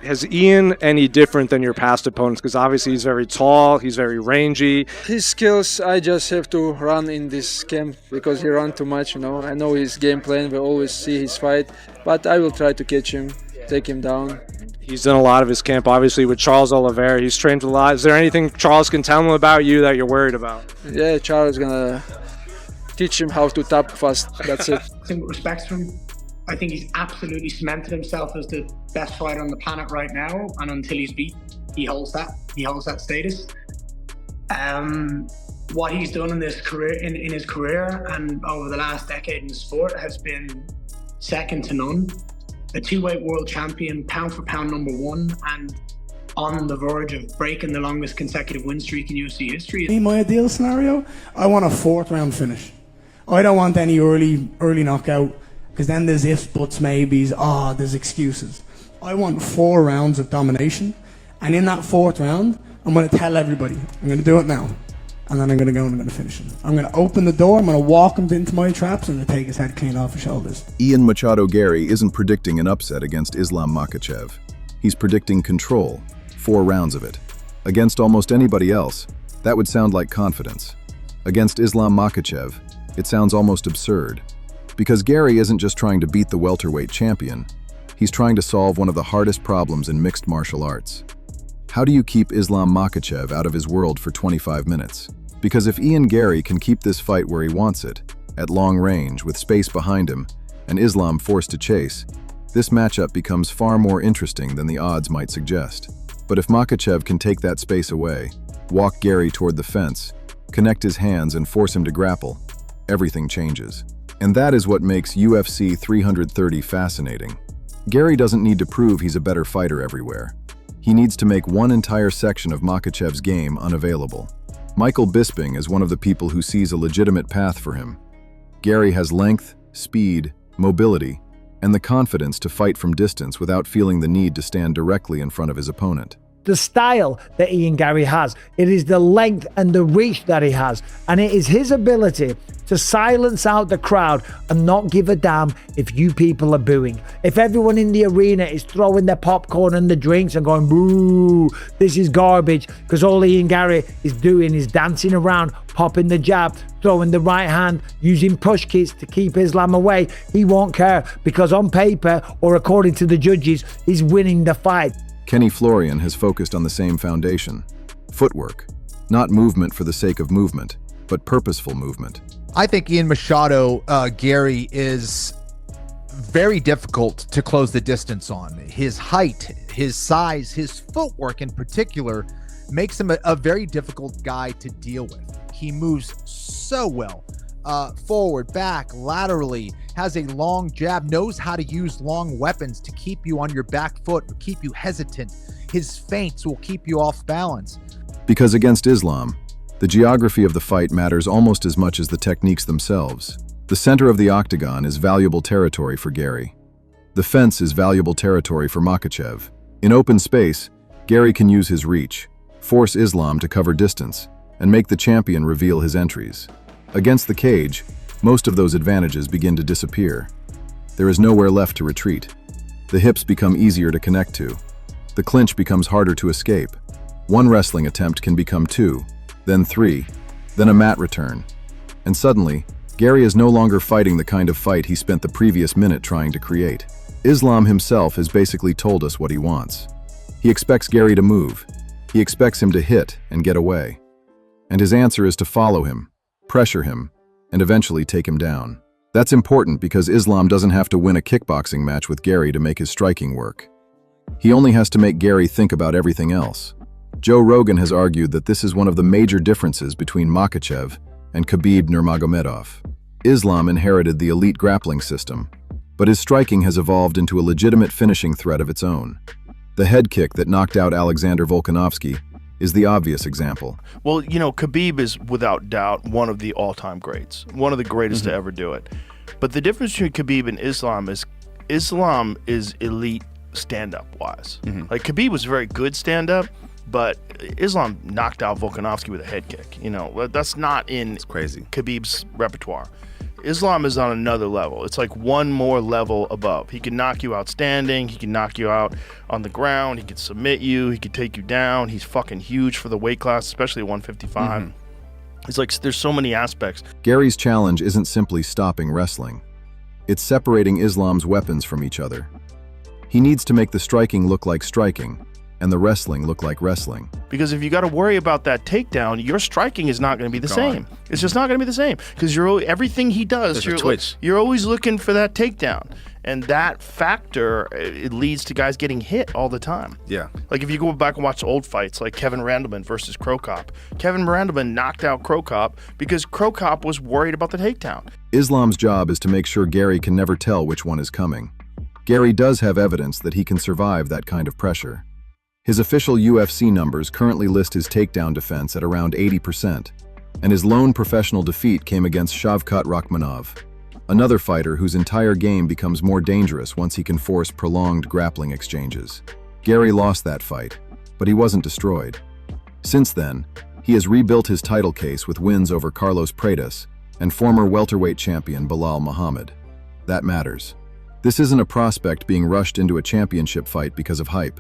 Has Ian any different than your past opponents? Because obviously he's very tall, he's very rangy. His skills, I just have to run in this camp because he runs too much, I know his game plan, we always see his fight, but I will try to catch him, take him down. He's done a lot of his camp, obviously, with Charles Oliveira. He's trained a lot. Is there anything Charles can tell him about you that you're worried about? Yeah, Charles is going to teach him how to tap fast. That's it. With respect to him, I think he's absolutely cemented himself as the best fighter on the planet right now, and until he's beat, he holds that status. What he's done in his career, in his career and over the last decade in the sport has been second to none. A two-weight world champion, pound for pound #1, and on the verge of breaking the longest consecutive win streak in UFC history. In my ideal scenario, I want a 4th round finish. I don't want any early knockout, because then there's ifs, buts, maybes, there's excuses. I want 4 rounds of domination, and in that 4th round, I'm going to tell everybody, I'm going to do it now. And then I'm going to go and I'm going to finish him. I'm going to open the door, I'm going to walk him into my traps, and I'm going to take his head clean off his shoulders. Ian Machado Garry isn't predicting an upset against Islam Makhachev. He's predicting control, 4 rounds of it. Against almost anybody else, that would sound like confidence. Against Islam Makhachev, it sounds almost absurd. Because Garry isn't just trying to beat the welterweight champion, he's trying to solve one of the hardest problems in mixed martial arts. How do you keep Islam Makhachev out of his world for 25 minutes? Because if Ian Garry can keep this fight where he wants it, at long range with space behind him, and Islam forced to chase, this matchup becomes far more interesting than the odds might suggest. But if Makhachev can take that space away, walk Garry toward the fence, connect his hands and force him to grapple, everything changes. And that is what makes UFC 330 fascinating. Garry doesn't need to prove he's a better fighter everywhere. He needs to make one entire section of Makhachev's game unavailable. Michael Bisping is one of the people who sees a legitimate path for him. Garry has length, speed, mobility, and the confidence to fight from distance without feeling the need to stand directly in front of his opponent. The style that Ian Garry has, it is the length and the reach that he has, and it is his ability to silence out the crowd and not give a damn if you people are booing. If everyone in the arena is throwing their popcorn and the drinks and going, boo, this is garbage, because all Ian Garry is doing is dancing around, popping the jab, throwing the right hand, using push kicks to keep Islam away. He won't care, because on paper, or according to the judges, he's winning the fight. Kenny Florian has focused on the same foundation. Footwork. Not movement for the sake of movement, but purposeful movement. I think Ian Machado Garry is very difficult to close the distance on. His height, his size, his footwork in particular makes him a very difficult guy to deal with. He moves so well. Forward, back, laterally, has a long jab, knows how to use long weapons to keep you on your back foot, keep you hesitant. His feints will keep you off balance. Because against Islam, the geography of the fight matters almost as much as the techniques themselves. The center of the octagon is valuable territory for Garry. The fence is valuable territory for Makhachev. In open space, Garry can use his reach, force Islam to cover distance, and make the champion reveal his entries. Against the cage, most of those advantages begin to disappear. There is nowhere left to retreat. The hips become easier to connect to. The clinch becomes harder to escape. One wrestling attempt can become 2, then 3, then a mat return. And suddenly, Garry is no longer fighting the kind of fight he spent the previous minute trying to create. Islam himself has basically told us what he wants. He expects Garry to move. He expects him to hit and get away. And his answer is to follow him, pressure him, and eventually take him down. That's important because Islam doesn't have to win a kickboxing match with Garry to make his striking work. He only has to make Garry think about everything else. Joe Rogan has argued that this is one of the major differences between Makhachev and Khabib Nurmagomedov. Islam inherited the elite grappling system, but his striking has evolved into a legitimate finishing threat of its own. The head kick that knocked out Alexander Volkanovski is the obvious example. Well, you know, Khabib is without doubt one of the all-time greats, one of the greatest to ever do it. But the difference between Khabib and Islam is elite stand-up wise. Like Khabib was very good stand-up, but Islam knocked out Volkanovski with a head kick. You know, that's not in it's crazy. Khabib's repertoire. Islam is on another level. It's like one more level above. He can knock you out standing. He can knock you out on the ground. He can submit you. He can take you down. He's fucking huge for the weight class, especially at 155. It's like there's so many aspects. Gary's challenge isn't simply stopping wrestling. It's separating Islam's weapons from each other. He needs to make the striking look like striking and the wrestling look like wrestling. Because if you got to worry about that takedown, your striking is not going to be the same. It's just not going to be the same. Because everything he does, you're always looking for that takedown. And that factor, it leads to guys getting hit all the time. Yeah. Like if you go back and watch old fights, like Kevin Randleman versus Crow Cop. Kevin Randleman knocked out Crow Cop because Crow Cop was worried about the takedown. Islam's job is to make sure Gary can never tell which one is coming. Gary does have evidence that he can survive that kind of pressure. His official UFC numbers currently list his takedown defense at around 80%, and his lone professional defeat came against Shavkat Rakhmonov, another fighter whose entire game becomes more dangerous once he can force prolonged grappling exchanges. Gary lost that fight, but he wasn't destroyed. Since then, he has rebuilt his title case with wins over Carlos Pradas and former welterweight champion Belal Muhammad. That matters. This isn't a prospect being rushed into a championship fight because of hype.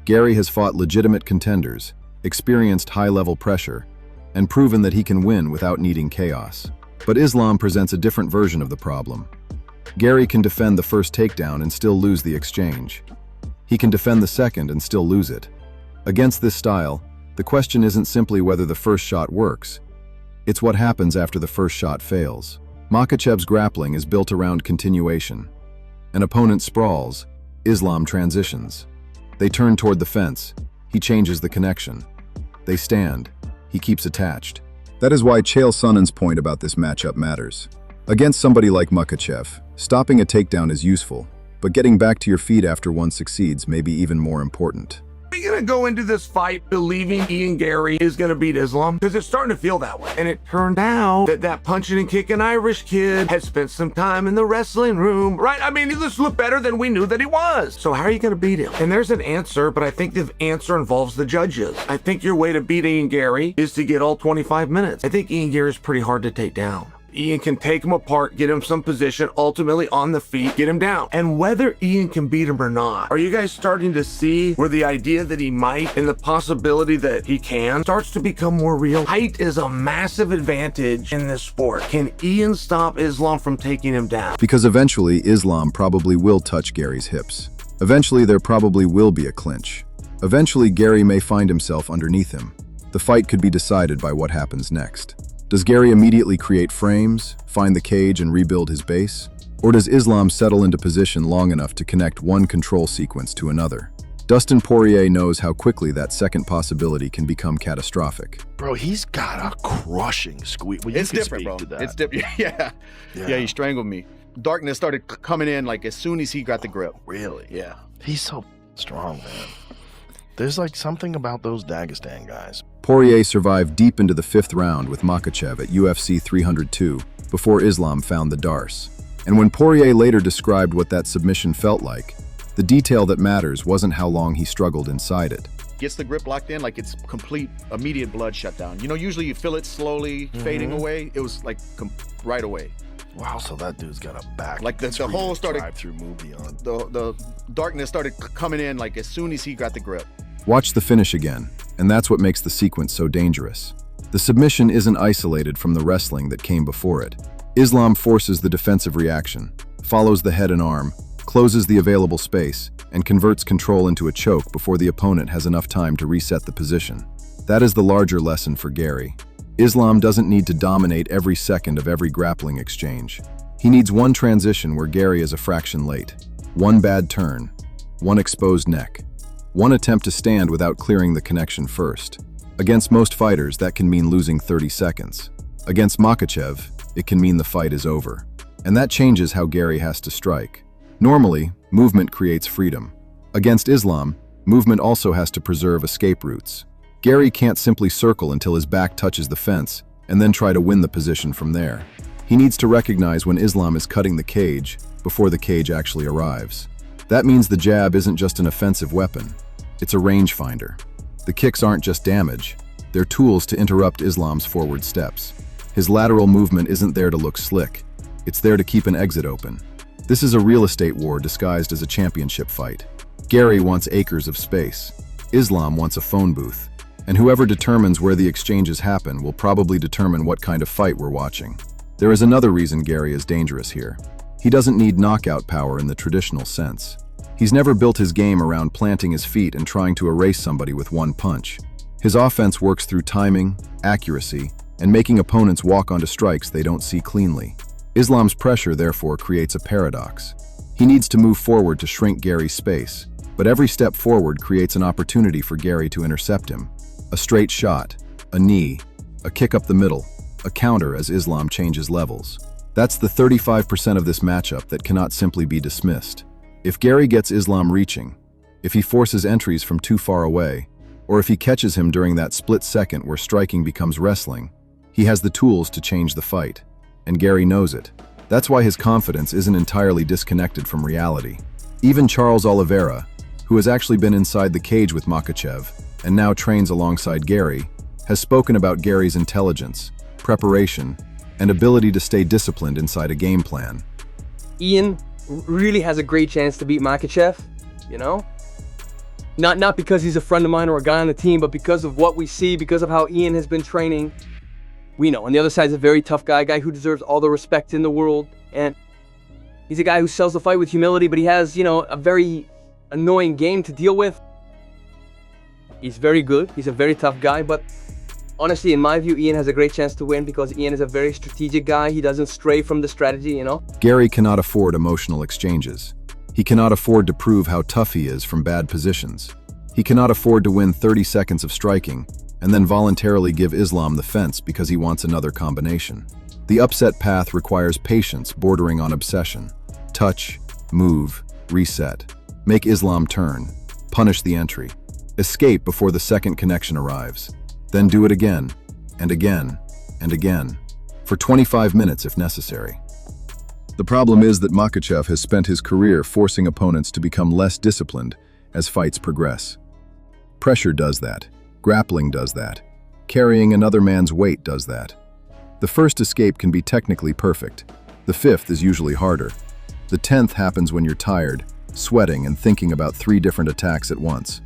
Gary has fought legitimate contenders, experienced high-level pressure, and proven that he can win without needing chaos. But Islam presents a different version of the problem. Gary can defend the first takedown and still lose the exchange. He can defend the second and still lose it. Against this style, the question isn't simply whether the first shot works. It's what happens after the first shot fails. Makhachev's grappling is built around continuation. An opponent sprawls, Islam transitions. They turn toward the fence. He changes the connection. They stand. He keeps attached. That is why Chael Sonnen's point about this matchup matters. Against somebody like Makhachev, stopping a takedown is useful, but getting back to your feet after one succeeds may be even more important. Are you going to go into this fight believing Ian Garry is going to beat Islam? Because it's starting to feel that way. And it turned out that punching and kicking Irish kid had spent some time in the wrestling room, right? I mean, he just looked better than we knew that he was. So how are you going to beat him? And there's an answer, but I think the answer involves the judges. I think your way to beat Ian Garry is to get all 25 minutes. I think Ian Garry is pretty hard to take down. Ian can take him apart, get him some position, ultimately on the feet, get him down. And whether Ian can beat him or not, are you guys starting to see where the idea that he might and the possibility that he can starts to become more real? Height is a massive advantage in this sport. Can Ian stop Islam from taking him down? Because eventually, Islam probably will touch Gary's hips. Eventually, there probably will be a clinch. Eventually, Gary may find himself underneath him. The fight could be decided by what happens next. Does Gary immediately create frames, find the cage and rebuild his base? Or does Islam settle into position long enough to connect one control sequence to another? Dustin Poirier knows how quickly that second possibility can become catastrophic. Bro, he's got a crushing squeeze. Well, It's different, bro. It's different. Yeah, he strangled me. Darkness started coming in like as soon as he got the grip. Really? Yeah. He's so strong, man. There's like something about those Dagestan guys. Poirier survived deep into the 5th round with Makhachev at UFC 302 before Islam found the Darce. And when Poirier later described what that submission felt like, the detail that matters wasn't how long he struggled inside it. Gets the grip locked in like it's complete, immediate blood shutdown. You know, usually you feel it slowly fading away. It was like right away. Wow, so that dude's got a back. Like the whole started drive-through movie on. The darkness started coming in like as soon as he got the grip. Watch the finish again, and that's what makes the sequence so dangerous. The submission isn't isolated from the wrestling that came before it. Islam forces the defensive reaction, follows the head and arm, closes the available space, and converts control into a choke before the opponent has enough time to reset the position. That is the larger lesson for Gary. Islam doesn't need to dominate every second of every grappling exchange. He needs one transition where Gary is a fraction late, one bad turn, one exposed neck, one attempt to stand without clearing the connection first. Against most fighters, that can mean losing 30 seconds. Against Makhachev, it can mean the fight is over. And that changes how Gary has to strike. Normally, movement creates freedom. Against Islam, movement also has to preserve escape routes. Gary can't simply circle until his back touches the fence and then try to win the position from there. He needs to recognize when Islam is cutting the cage before the cage actually arrives. That means the jab isn't just an offensive weapon, it's a rangefinder. The kicks aren't just damage, they're tools to interrupt Islam's forward steps. His lateral movement isn't there to look slick, It's there to keep an exit open. This is a real estate war disguised as a championship fight. Gary wants acres of space. Islam wants a phone booth. And whoever determines where the exchanges happen will probably determine what kind of fight we're watching. There is another reason Gary is dangerous here. He doesn't need knockout power in the traditional sense. He's never built his game around planting his feet and trying to erase somebody with one punch. His offense works through timing, accuracy, and making opponents walk onto strikes they don't see cleanly. Islam's pressure therefore creates a paradox. He needs to move forward to shrink Gary's space, but every step forward creates an opportunity for Gary to intercept him. A straight shot, a knee, a kick up the middle, a counter as Islam changes levels. That's the 35% of this matchup that cannot simply be dismissed. If Gary gets Islam reaching, if he forces entries from too far away, or if he catches him during that split second where striking becomes wrestling, he has the tools to change the fight. And Gary knows it. That's why his confidence isn't entirely disconnected from reality. Even Charles Oliveira, who has actually been inside the cage with Makhachev and now trains alongside Gary, has spoken about Gary's intelligence, preparation, and ability to stay disciplined inside a game plan. Ian really has a great chance to beat Makhachev, you know? Not because he's a friend of mine or a guy on the team, but because of what we see, because of how Ian has been training. We know. On the other side is a very tough guy, a guy who deserves all the respect in the world. And he's a guy who sells the fight with humility, but he has, you know, a very annoying game to deal with. He's very good. He's a very tough guy, but honestly, in my view, Ian has a great chance to win because Ian is a very strategic guy. He doesn't stray from the strategy, you know? Gary cannot afford emotional exchanges. He cannot afford to prove how tough he is from bad positions. He cannot afford to win 30 seconds of striking and then voluntarily give Islam the fence because he wants another combination. The upset path requires patience bordering on obsession. Touch, move, reset. Make Islam turn. Punish the entry. Escape before the second connection arrives. Then do it again, and again, and again, for 25 minutes if necessary. The problem is that Makhachev has spent his career forcing opponents to become less disciplined as fights progress. Pressure does that. Grappling does that. Carrying another man's weight does that. The first escape can be technically perfect. The fifth is usually harder. The 10th happens when you're tired, sweating, and thinking about 3 different attacks at once.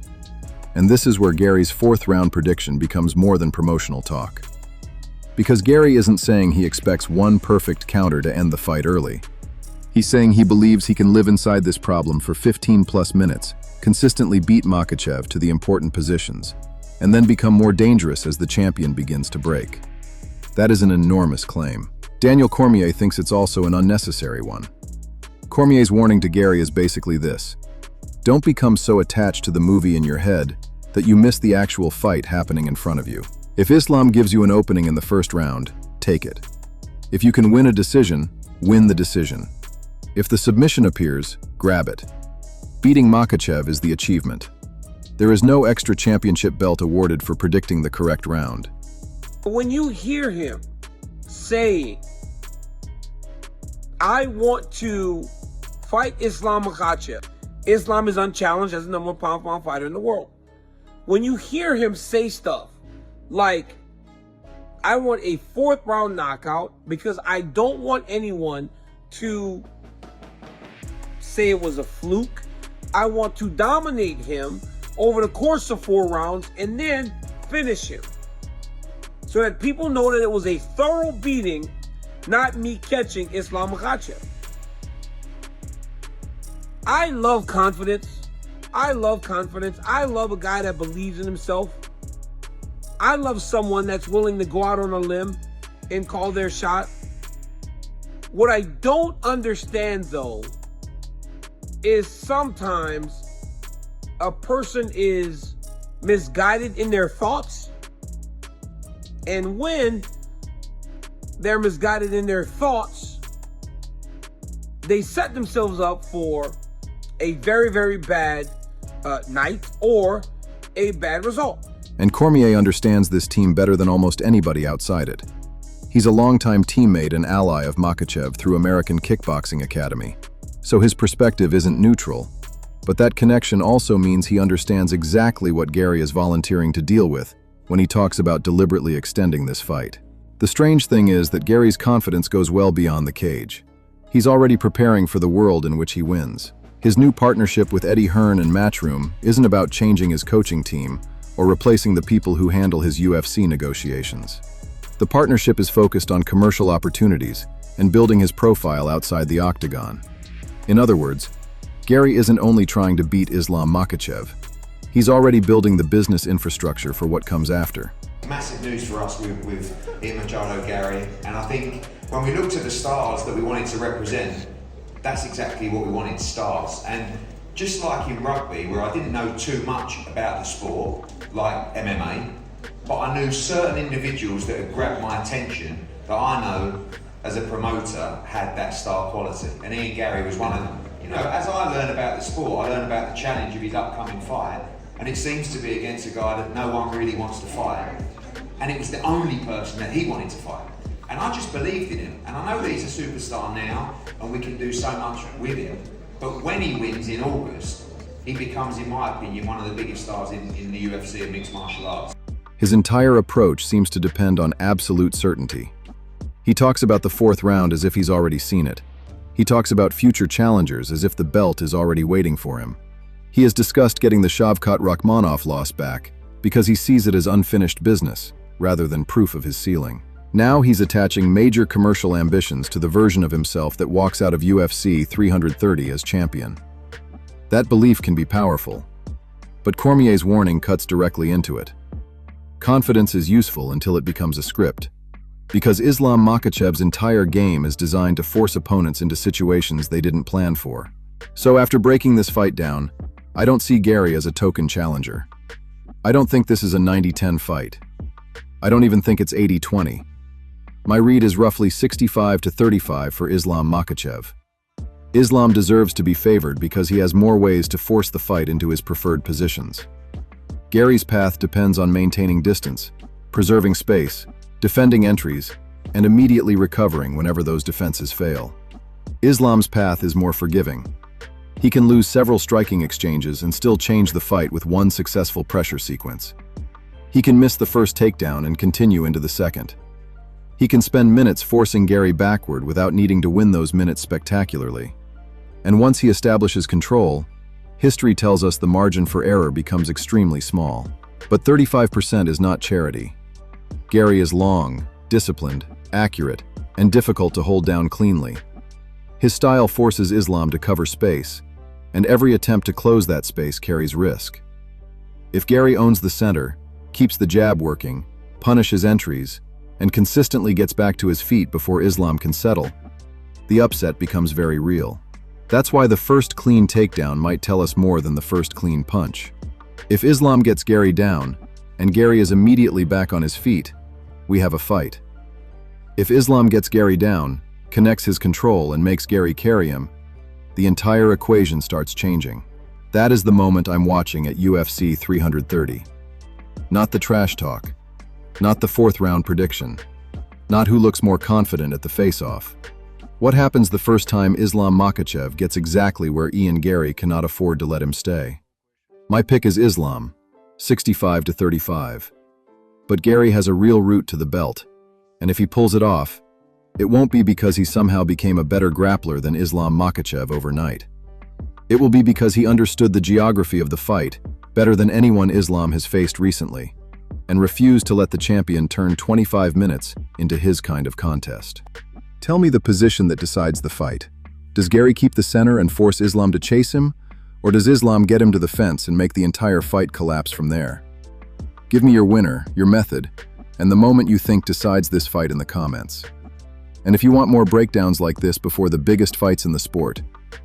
And this is where Gary's 4th round prediction becomes more than promotional talk. Because Gary isn't saying he expects one perfect counter to end the fight early. He's saying he believes he can live inside this problem for 15+ minutes, consistently beat Makhachev to the important positions, and then become more dangerous as the champion begins to break. That is an enormous claim. Daniel Cormier thinks it's also an unnecessary one. Cormier's warning to Gary is basically this: don't become so attached to the movie in your head that you miss the actual fight happening in front of you. If Islam gives you an opening in the first round, take it. If you can win a decision, win the decision. If the submission appears, grab it. Beating Makhachev is the achievement. There is no extra championship belt awarded for predicting the correct round. When you hear him say, I want to fight Islam Makhachev, Islam is unchallenged as the #1 pound-for-pound fighter in the world. When you hear him say stuff like, I want a 4th round knockout because I don't want anyone to say it was a fluke. I want to dominate him over the course of 4 rounds and then finish him, so that people know that it was a thorough beating, not me catching Islam Makhachev. I love confidence. I love confidence. I love a guy that believes in himself. I love someone that's willing to go out on a limb and call their shot. What I don't understand, though, is sometimes a person is misguided in their thoughts, and when they're misguided in their thoughts, they set themselves up for a very, very bad night or a bad result. And Cormier understands this team better than almost anybody outside it. He's a longtime teammate and ally of Makhachev through American Kickboxing Academy, so his perspective isn't neutral. But that connection also means he understands exactly what Gary is volunteering to deal with when he talks about deliberately extending this fight. The strange thing is that Gary's confidence goes well beyond the cage. He's already preparing for the world in which he wins. His new partnership with Eddie Hearn and Matchroom isn't about changing his coaching team or replacing the people who handle his UFC negotiations. The partnership is focused on commercial opportunities and building his profile outside the octagon. In other words, Gary isn't only trying to beat Islam Makhachev, he's already building the business infrastructure for what comes after. Massive news for us with Machado Garry, and I think when we looked at the stars that we wanted to represent, that's exactly what we wanted, stars. And just like in rugby, where I didn't know too much about the sport, like MMA, but I knew certain individuals that had grabbed my attention that I know as a promoter had that star quality, and Ian Garry was one of them. You know, as I learn about the sport, I learn about the challenge of his upcoming fight, and it seems to be against a guy that no one really wants to fight. And it was the only person that he wanted to fight. And I just believed in him. And I know that he's a superstar now, and we can do so much with him. But when he wins in August, he becomes, in my opinion, one of the biggest stars in the UFC and mixed martial arts. His entire approach seems to depend on absolute certainty. He talks about the fourth round as if he's already seen it. He talks about future challengers as if the belt is already waiting for him. He has discussed getting the Shavkat Rakhmonov loss back because he sees it as unfinished business, rather than proof of his ceiling. Now he's attaching major commercial ambitions to the version of himself that walks out of UFC 330 as champion. That belief can be powerful, but Cormier's warning cuts directly into it. Confidence is useful until it becomes a script, because Islam Makhachev's entire game is designed to force opponents into situations they didn't plan for. So after breaking this fight down, I don't see Garry as a token challenger. I don't think this is a 90-10 fight. I don't even think it's 80-20. My read is roughly 65-35 for Islam Makhachev. Islam deserves to be favored because he has more ways to force the fight into his preferred positions. Gary's path depends on maintaining distance, preserving space, defending entries, and immediately recovering whenever those defenses fail. Islam's path is more forgiving. He can lose several striking exchanges and still change the fight with one successful pressure sequence. He can miss the first takedown and continue into the second. He can spend minutes forcing Garry backward without needing to win those minutes spectacularly. And once he establishes control, history tells us the margin for error becomes extremely small. But 35% is not charity. Garry is long, disciplined, accurate, and difficult to hold down cleanly. His style forces Islam to cover space, and every attempt to close that space carries risk. If Garry owns the center, keeps the jab working, punishes entries, and consistently gets back to his feet before Islam can settle, the upset becomes very real. That's why the first clean takedown might tell us more than the first clean punch. If Islam gets Garry down, and Garry is immediately back on his feet, we have a fight. If Islam gets Garry down, connects his control, and makes Garry carry him, the entire equation starts changing. That is the moment I'm watching at UFC 330. Not the trash talk, not the fourth round prediction, not who looks more confident at the face-off. What happens the first time Islam Makhachev gets exactly where Ian Garry cannot afford to let him stay? My pick is Islam, 65-35. But Garry has a real route to the belt, and if he pulls it off, it won't be because he somehow became a better grappler than Islam Makhachev overnight. It will be because he understood the geography of the fight better than anyone Islam has faced recently, and refused to let the champion turn 25 minutes into his kind of contest. Tell me the position that decides the fight. Does Garry keep the center and force Islam to chase him, or does Islam get him to the fence and make the entire fight collapse from there? Give me your winner, your method, and the moment you think decides this fight in the comments. And if you want more breakdowns like this before the biggest fights in the sport,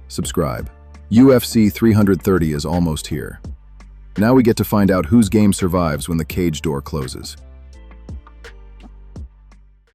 subscribe. UFC 330 is almost here. Now we get to find out whose game survives when the cage door closes.